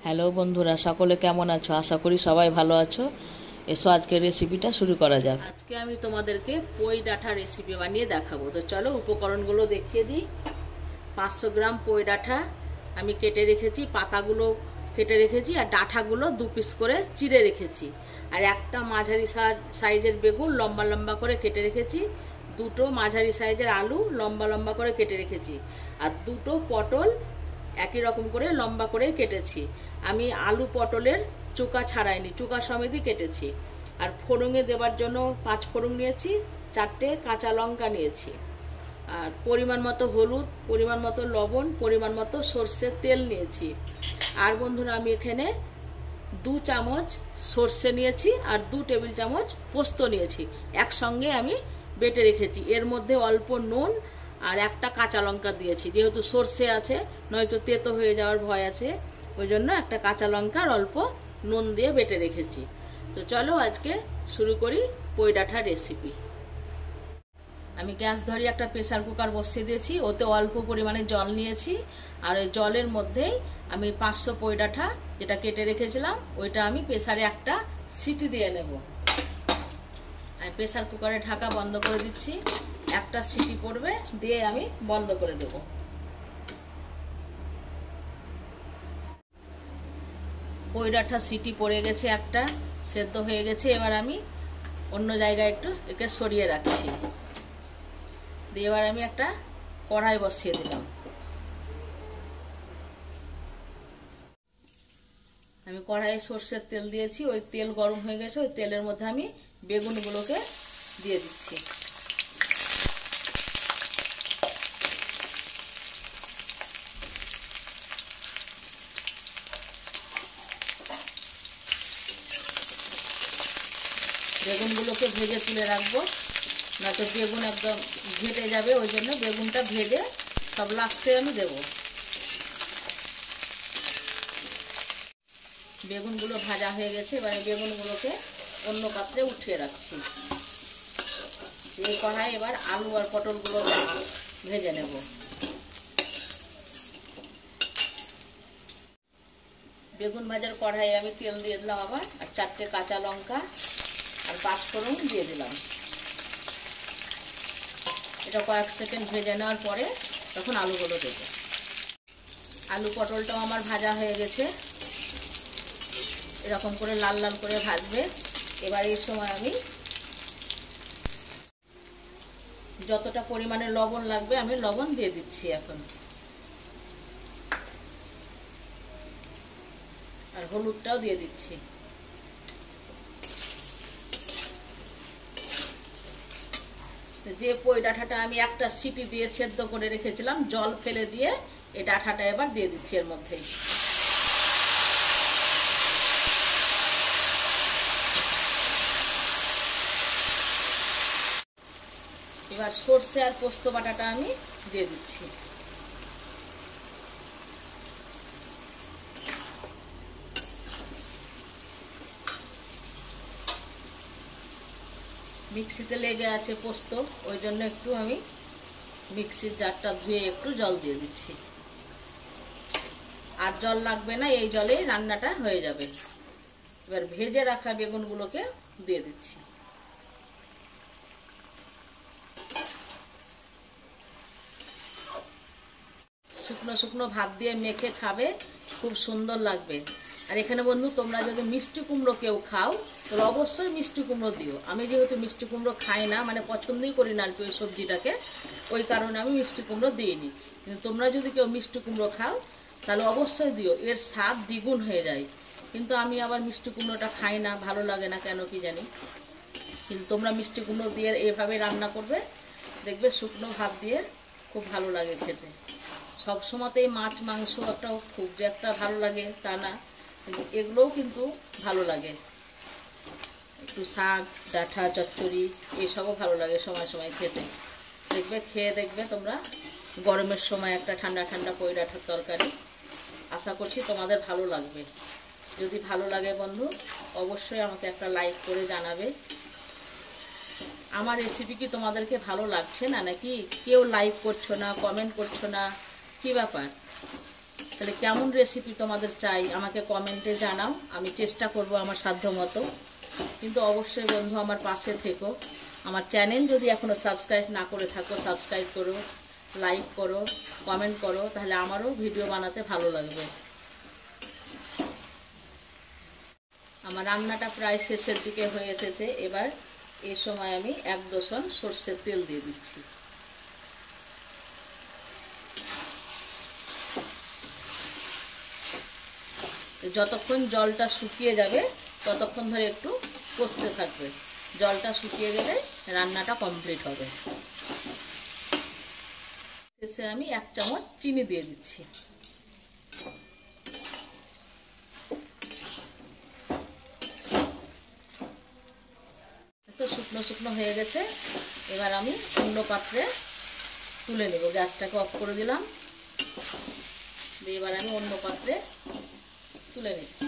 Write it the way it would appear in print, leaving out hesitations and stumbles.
Hello বন্ধুরা, সকলে কেমন আছো? আশা করি সবাই ভালো আছো। এসো আজকের রেসিপিটা শুরু করা যাক। আজকে আমি তোমাদেরকে পই ডাঁটা রেসিপি বানিয়ে দেখাবো। তো চলো উপকরণগুলো দেখিয়ে দিই। 500 গ্রাম পই ডাঁটা আমি কেটে রেখেছি, পাতাগুলো কেটে রেখেছি, আর ডাঁটাগুলো 2 পিস করে চিড়ে রেখেছি। আর একটা মাঝারি সাইজের বেগুন লম্বা লম্বা করে কেটে রেখেছি। 2টো মাঝারি সাইজের আলু লম্বা লম্বা করে কেটে রেখেছি। আর 2টো পটল একই রকম করে লম্বা করে কেটেছি। আমি আলু পটলের চোকা ছাড়াইনি, চোকা সমেতই কেটেছি। আর ফোড়নে দেওয়ার জন্য 5 ফোড়ন নিয়েছি, 4টে কাঁচা লঙ্কা নিয়েছি। আর পরিমাণ মতো হলুদ, পরিমাণ মতো লবণ, পরিমাণ মতো সর্ষের তেল নিয়েছি। আর বন্ধুরা, আমি এখানে 2 চামচ সর্ষে নিয়েছি আর 2 টেবিল চামচ পোস্ত নিয়েছি। একসঙ্গে আমি বেটে রেখেছি। এর মধ্যে অল্প নুন আর একটা কাঁচা লঙ্কা দিয়েছি, যেহেতু সর্ষে আছে, নয়তো তেতো হয়ে যাওয়ার ভয় আছে, ওই জন্য একটা কাঁচা লঙ্কা আর অল্প নুন দিয়ে বেটে রেখেছি। তো চলো আজকে শুরু করি পই ডাঁটার রেসিপি। আমি গ্যাস ধরিয়ে একটা প্রেসার কুকার বসিয়ে দিয়েছি, ওতে অল্প পরিমাণে জল নিয়েছি। আর ওই জলের মধ্যেই আমি 500 পই ডাঁটা যেটা কেটে রেখেছিলাম ওইটা আমি প্রেসারে একটা সিটি দিয়ে নেব। আমি প্রেসার কুকারে ঢাকা বন্ধ করে দিচ্ছি। একটা সিটি পড়বে, দিয়ে আমি বন্ধ করে দেব। পই ডাঁটা সিটি পড়ে গেছে, একটা সেদ্ধ হয়ে গেছে। এবার আমি অন্য জায়গায় একটু একে সরিয়ে রাখছি। দিয়ে এবার আমি একটা কড়াই বসিয়ে দিলাম। আমি কড়াইয়ে সর্ষের তেল দিয়েছি, ওই তেল গরম হয়ে গেছে। ওই তেলের মধ্যে আমি বেগুনগুলোকে দিয়ে দিচ্ছি। বেগুনগুলোকে ভেজে তুলে রাখবো, নয়তো বেগুন একদম ঘেটে যাবে। ওই জন্য বেগুনটা ভেজে সব লাস্টে আমি দেব। বেগুনগুলো ভাজা হয়ে গেছে, এবারে বেগুনগুলোকে অন্য পাত্রে উঠিয়ে রাখছি। এই কড়াই এবার আলু আর পটলগুলো ভেজে নেব। বেগুন ভাজার কড়াইয়ে আমি তেল দিয়ে দিলাম আবার, আর 4টে কাঁচা লঙ্কা আর 5 ফোড়ন দিয়ে দিলাম। এটা কয়েক সেকেন্ড ভেজে নেওয়ার পরে তখন আলুগুলো দেব। আলু পটলটাও আমার ভাজা হয়ে গেছে, এরকম করে লাল লাল করে ভাজবে। এবার এই সময় আমি যতটা পরিমাণে লবণ লাগবে আমি লবণ দিয়ে দিচ্ছি এখন। আর হলুদটাও দিয়ে দিচ্ছি। যে পই ডাঁটাটা আমি একটা সিটি দিয়ে সেদ্ধ করে রেখেছিলাম, জল ফেলে দিয়ে এই ডাঁটাটা এবার দিয়ে দিচ্ছি এর মধ্যে। এবার সর্ষে আর পোস্ত বাটাটা আমি দিয়ে দিচ্ছি। মিক্সিতে লেগে আছে পোস্ত, ওই জন্য একটু আমি মিক্সির জারটা ধুয়ে একটু জল দিয়ে দিচ্ছি। আর জল লাগবে না, এই জলেই রান্নাটা হয়ে যাবে। এবার ভেজে রাখা বেগুনগুলোকে দিয়ে দিচ্ছি। শুকনো শুকনো ভাত দিয়ে মেখে খাবে, খুব সুন্দর লাগবে। আর এখানে বন্ধু, তোমরা যদি মিষ্টি কুমড়ো কেউ খাও তাহলে অবশ্যই মিষ্টি কুমড়ো দিও। আমি যেহেতু মিষ্টি কুমড়ো খাই না, মানে পছন্দই করি না আর কি ওই সবজিটাকে, ওই কারণে আমি মিষ্টি কুমড়ো দিইনি। কিন্তু তোমরা যদি কেউ মিষ্টি কুমড়ো খাও তাহলে অবশ্যই দিও, এর স্বাদ দ্বিগুণ হয়ে যায়। কিন্তু আমি আবার মিষ্টি কুমড়োটা খাই না, ভালো লাগে না কেন কি জানি। কিন্তু তোমরা মিষ্টি কুমড়ো দিয়ে এভাবে রান্না করবে, দেখবে শুকনো ভাত দিয়ে খুব ভালো লাগে খেতে। সব সময়তেই মাছ মাংস একটা খুব যে একটা ভালো লাগে তা না, কিন্তু এগুলোও কিন্তু ভালো লাগে। একটু শাক, ডাঁটা চচ্চড়ি এসবও ভালো লাগে সময় সময় খেতে। দেখবে, খেয়ে দেখবে তোমরা গরমের সময় একটা ঠান্ডা ঠান্ডা পই ডাঁটার তরকারি। আশা করছি তোমাদের ভালো লাগবে। যদি ভালো লাগে বন্ধু, অবশ্যই আমাকে একটা লাইক করে জানাবে। আমার রেসিপি কি তোমাদেরকে ভালো লাগছে না নাকি? কেউ লাইক করছো না, কমেন্ট করছো না, কি ব্যাপার? তাহলে কেমন রেসিপি তোমাদের চাই আমাকে কমেন্টে জানাও, আমি চেষ্টা করব আমার সাধ্যমতো। কিন্তু অবশ্যই বন্ধু আমার পাশে থেকো। আমার চ্যানেল যদি এখনও সাবস্ক্রাইব না করে থাকো সাবস্ক্রাইব করো, লাইক করো, কমেন্ট করো, তাহলে আমারও ভিডিও বানাতে ভালো লাগবে। আমার রান্নাটা প্রায় শেষের দিকে হয়ে এসেছে। এবার এই সময় আমি 1 দোসন সরষের তেল দিয়ে দিচ্ছি। যতক্ষণ জলটা শুকিয়ে যাবে ততক্ষণ ধরে একটু কষতে থাকবে। জলটা শুকিয়ে গেলে রান্নাটা কমপ্লিট হবে। শেষে আমি 1 চামচ চিনি দিয়ে দিচ্ছি। তো শুকনো শুকনো হয়ে গেছে। এবার আমি অন্য পাত্রে তুলে নেব। গ্যাসটাকে অফ করে দিলাম। এবার আমি অন্য পাত্রে তুলে নিচ্ছি।